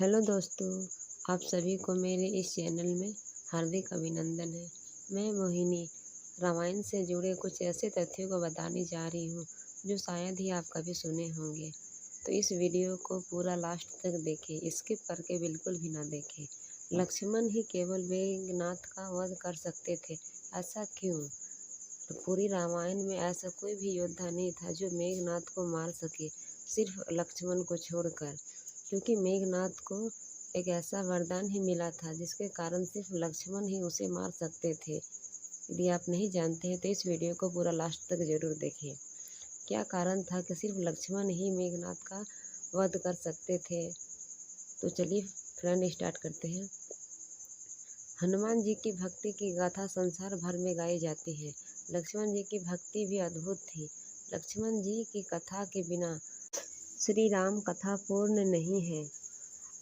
Hello दोस्तों, आप सभी को मेरे इस चैनल में हार्दिक अभिनंदन है। मैं मोहिनी रामायण से जुड़े कुछ ऐसे तथ्यों को बताने जा रही हूँ जो शायद ही आप कभी सुने होंगे। तो इस वीडियो को पूरा लास्ट तक देखें, स्किप करके बिल्कुल भी ना देखें। लक्ष्मण ही केवल मेघनाद का वध कर सकते थे, ऐसा क्यों? तो पूरी रामायण में ऐसा कोई भी योद्धा नहीं था जो मेघनाद को मार सके, सिर्फ लक्ष्मण को छोड़कर। क्योंकि मेघनाद को एक ऐसा वरदान ही मिला था जिसके कारण सिर्फ लक्ष्मण ही उसे मार सकते थे। यदि आप नहीं जानते हैं तो इस वीडियो को पूरा लास्ट तक जरूर देखें। क्या कारण था कि सिर्फ लक्ष्मण ही मेघनाद का वध कर सकते थे? तो चलिए फ्रेंड स्टार्ट करते हैं। हनुमान जी की भक्ति की गाथा संसार भर में गाई जाती है। लक्ष्मण जी की भक्ति भी अद्भुत थी। लक्ष्मण जी की कथा के बिना श्री राम कथा पूर्ण नहीं है।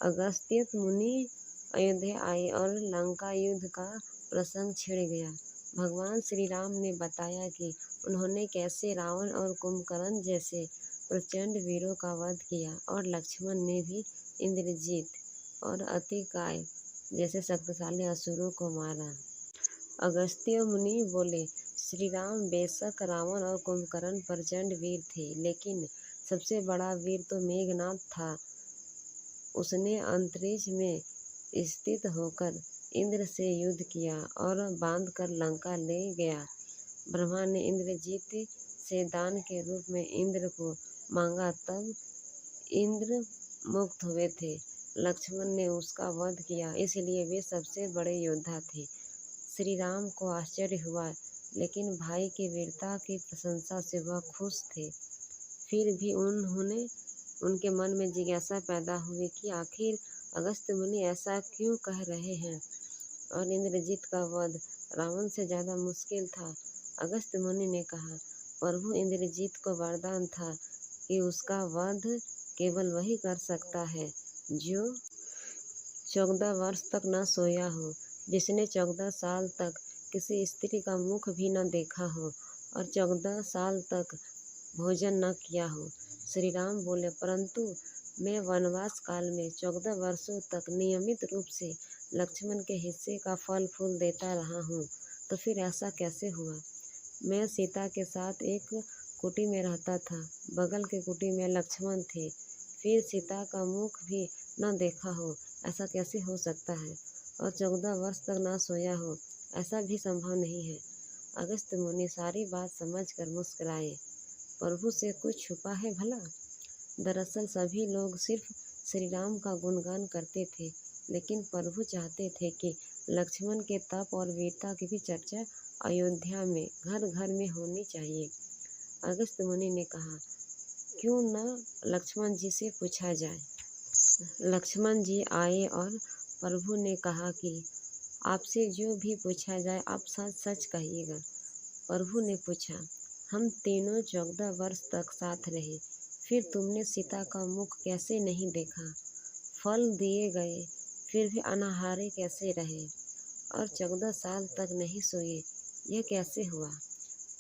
अगस्त्य मुनि अयोध्या आए और लंका युद्ध का प्रसंग छिड़ गया। भगवान श्री राम ने बताया कि उन्होंने कैसे रावण और कुंभकर्ण जैसे प्रचंड वीरों का वध किया और लक्ष्मण ने भी इंद्रजीत और अतिकाय जैसे शक्तिशाली असुरों को मारा। अगस्त्य मुनि बोले, श्री राम बेशक रावण और कुंभकर्ण प्रचंड वीर थे, लेकिन सबसे बड़ा वीर तो मेघनाद था। उसने अंतरिक्ष में स्थित होकर इंद्र से युद्ध किया और बांध कर लंका ले गया। ब्रह्मा ने इंद्रजीत से दान के रूप में इंद्र को मांगा, तब इंद्र मुक्त हुए थे। लक्ष्मण ने उसका वध किया, इसलिए वे सबसे बड़े योद्धा थे। श्री राम को आश्चर्य हुआ, लेकिन भाई की वीरता की प्रशंसा से वह खुश थे। फिर भी उनके मन में जिज्ञासा पैदा हुई कि आखिर अगस्त्य मुनि ऐसा क्यों कह रहे हैं और इंद्रजीत का वध रावण से ज़्यादा मुश्किल था। अगस्त्य मुनि ने कहा, प्रभु इंद्रजीत को वरदान था कि उसका वध केवल वही कर सकता है जो 14 वर्ष तक न सोया हो, जिसने 14 साल तक किसी स्त्री का मुख भी न देखा हो और 14 साल तक भोजन न किया हो। श्री राम बोले, परंतु मैं वनवास काल में 14 वर्षों तक नियमित रूप से लक्ष्मण के हिस्से का फल फूल देता रहा हूँ, तो फिर ऐसा कैसे हुआ? मैं सीता के साथ एक कुटी में रहता था, बगल के कुटी में लक्ष्मण थे। फिर सीता का मुख भी न देखा हो, ऐसा कैसे हो सकता है? और 14 वर्ष तक न सोया हो, ऐसा भी संभव नहीं है। अगस्त्य मुनि सारी बात समझकर मुस्कुराए। प्रभु से कुछ छुपा है भला? दरअसल सभी लोग सिर्फ श्री राम का गुणगान करते थे, लेकिन प्रभु चाहते थे कि लक्ष्मण के तप और वीरता की भी चर्चा अयोध्या में घर घर में होनी चाहिए। अगस्त्य मुनि ने कहा, क्यों न लक्ष्मण जी से पूछा जाए। लक्ष्मण जी आए और प्रभु ने कहा कि आपसे जो भी पूछा जाए आप सच सच कहिएगा। प्रभु ने पूछा, हम तीनों 14 वर्ष तक साथ रहे, फिर तुमने सीता का मुख कैसे नहीं देखा? फल दिए गए, फिर भी अनाहारे कैसे रहे और 14 साल तक नहीं सोए, यह कैसे हुआ?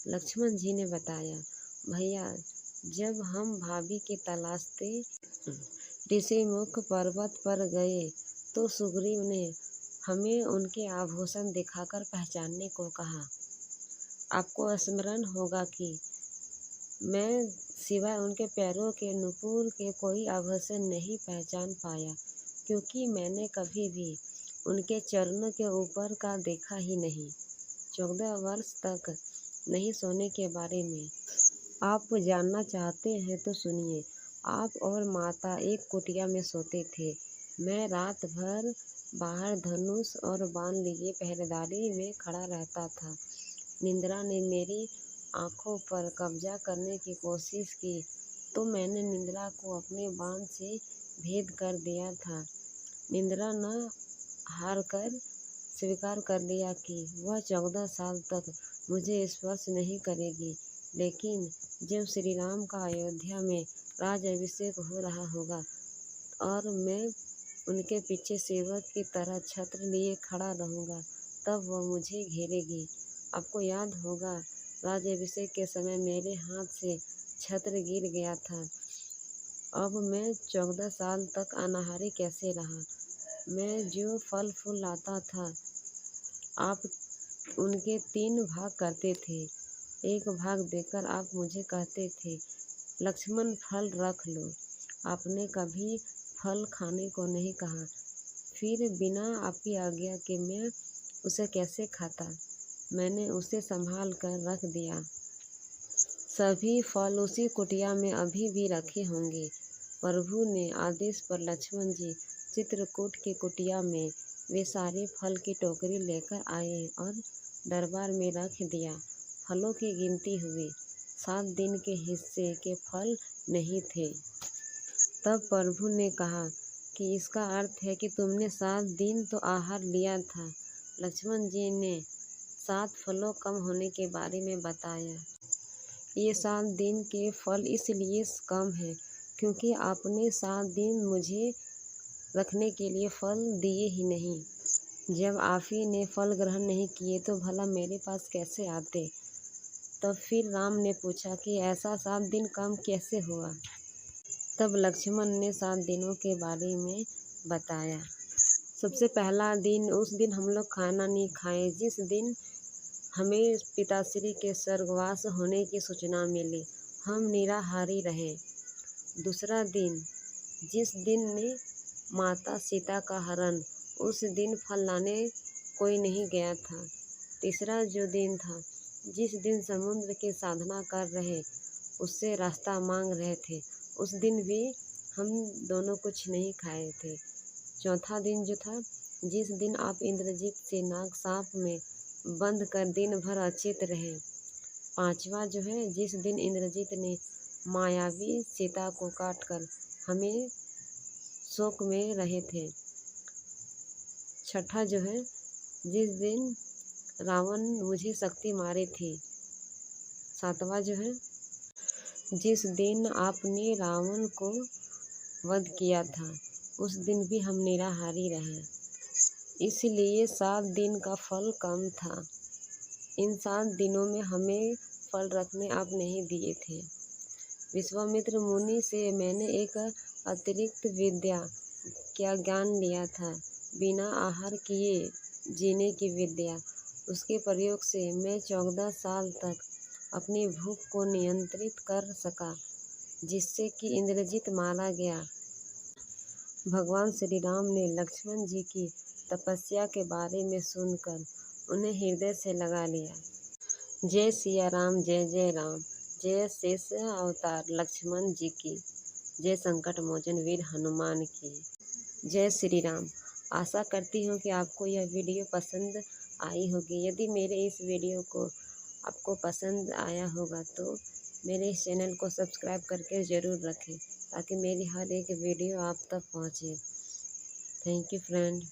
लक्ष्मण जी ने बताया, भैया, जब हम भाभी की तलाशते ऋषिमुख पर्वत पर गए तो सुग्रीव ने हमें उनके आभूषण दिखाकर पहचानने को कहा। आपको स्मरण होगा कि मैं सिवाय उनके पैरों के नुपुर के कोई आभूषण नहीं पहचान पाया, क्योंकि मैंने कभी भी उनके चरणों के ऊपर का देखा ही नहीं। 14 वर्ष तक नहीं सोने के बारे में आप जानना चाहते हैं तो सुनिए। आप और माता एक कुटिया में सोते थे। मैं रात भर बाहर धनुष और बाण लिए पहरेदारी में खड़ा रहता था। निंद्रा ने मेरी आँखों पर कब्जा करने की कोशिश की, तो मैंने निंद्रा को अपने बाण से भेद कर दिया था। निंद्रा न हार कर स्वीकार कर लिया कि वह 14 साल तक मुझे स्पर्श नहीं करेगी, लेकिन जब श्री राम का अयोध्या में राज अभिषेक हो रहा होगा और मैं उनके पीछे सेवक की तरह छत्र लिए खड़ा रहूँगा, तब वह मुझे घेरेगी। आपको याद होगा, राज्याभिषेक के समय मेरे हाथ से छत्र गिर गया था। अब मैं 14 साल तक अनाहारी कैसे रहा। मैं जो फल फूल लाता था, आप उनके 3 भाग करते थे। एक भाग देकर आप मुझे कहते थे, लक्ष्मण फल रख लो। आपने कभी फल खाने को नहीं कहा। फिर बिना आपकी आज्ञा के मैं उसे कैसे खाता। मैंने उसे संभाल कर रख दिया। सभी फल उसी कुटिया में अभी भी रखे होंगे। प्रभु ने आदेश पर लक्ष्मण जी चित्रकूट की कुटिया में वे सारे फल की टोकरी लेकर आए और दरबार में रख दिया। फलों की गिनती हुई, 7 दिन के हिस्से के फल नहीं थे। तब प्रभु ने कहा कि इसका अर्थ है कि तुमने 7 दिन तो आहार लिया था। लक्ष्मण जी ने 7 फलों कम होने के बारे में बताया। ये 7 दिन के फल इसलिए कम हैं क्योंकि आपने 7 दिन मुझे रखने के लिए फल दिए ही नहीं। जब आप ही ने फल ग्रहण नहीं किए तो भला मेरे पास कैसे आते। तब फिर राम ने पूछा कि ऐसा 7 दिन कम कैसे हुआ। तब लक्ष्मण ने 7 दिनों के बारे में बताया। सबसे पहला दिन, उस दिन हम लोग खाना नहीं खाए जिस दिन हमें पिताश्री के स्वर्गवास होने की सूचना मिली। हम निराहारी रहे। दूसरा दिन, जिस दिन ने माता सीता का हरण, उस दिन फल लाने कोई नहीं गया था। तीसरा जो दिन था, जिस दिन समुद्र की साधना कर रहे उससे रास्ता मांग रहे थे, उस दिन भी हम दोनों कुछ नहीं खाए थे। चौथा दिन जो था, जिस दिन आप इंद्रजीत से नाग सांप में बंद कर दिन भर अचेत रहे। पांचवा जो है, जिस दिन इंद्रजीत ने मायावी सीता को काटकर हमें शोक में रहे थे। छठा जो है, जिस दिन रावण मुझे शक्ति मारी थी। सातवां जो है, जिस दिन आपने रावण को वध किया था, उस दिन भी हम निराहारी रहे। इसलिए 7 दिन का फल कम था। इन 7 दिनों में हमें फल रखने आप नहीं दिए थे। विश्वामित्र मुनि से मैंने एक अतिरिक्त विद्या क्या ज्ञान लिया था, बिना आहार किए जीने की विद्या। उसके प्रयोग से मैं 14 साल तक अपनी भूख को नियंत्रित कर सका, जिससे कि इंद्रजीत मारा गया। भगवान श्री राम ने लक्ष्मण जी की तपस्या के बारे में सुनकर उन्हें हृदय से लगा लिया। जय सिया राम, जय जय राम। जय शेष अवतार लक्ष्मण जी की, जय संकट मोचन वीर हनुमान की। जय श्री राम। आशा करती हूँ कि आपको यह वीडियो पसंद आई होगी। यदि मेरे इस वीडियो को आपको पसंद आया होगा तो मेरे इस चैनल को सब्सक्राइब करके ज़रूर रखें, ताकि मेरी हर एक वीडियो आप तक पहुँचे। Thank you friend.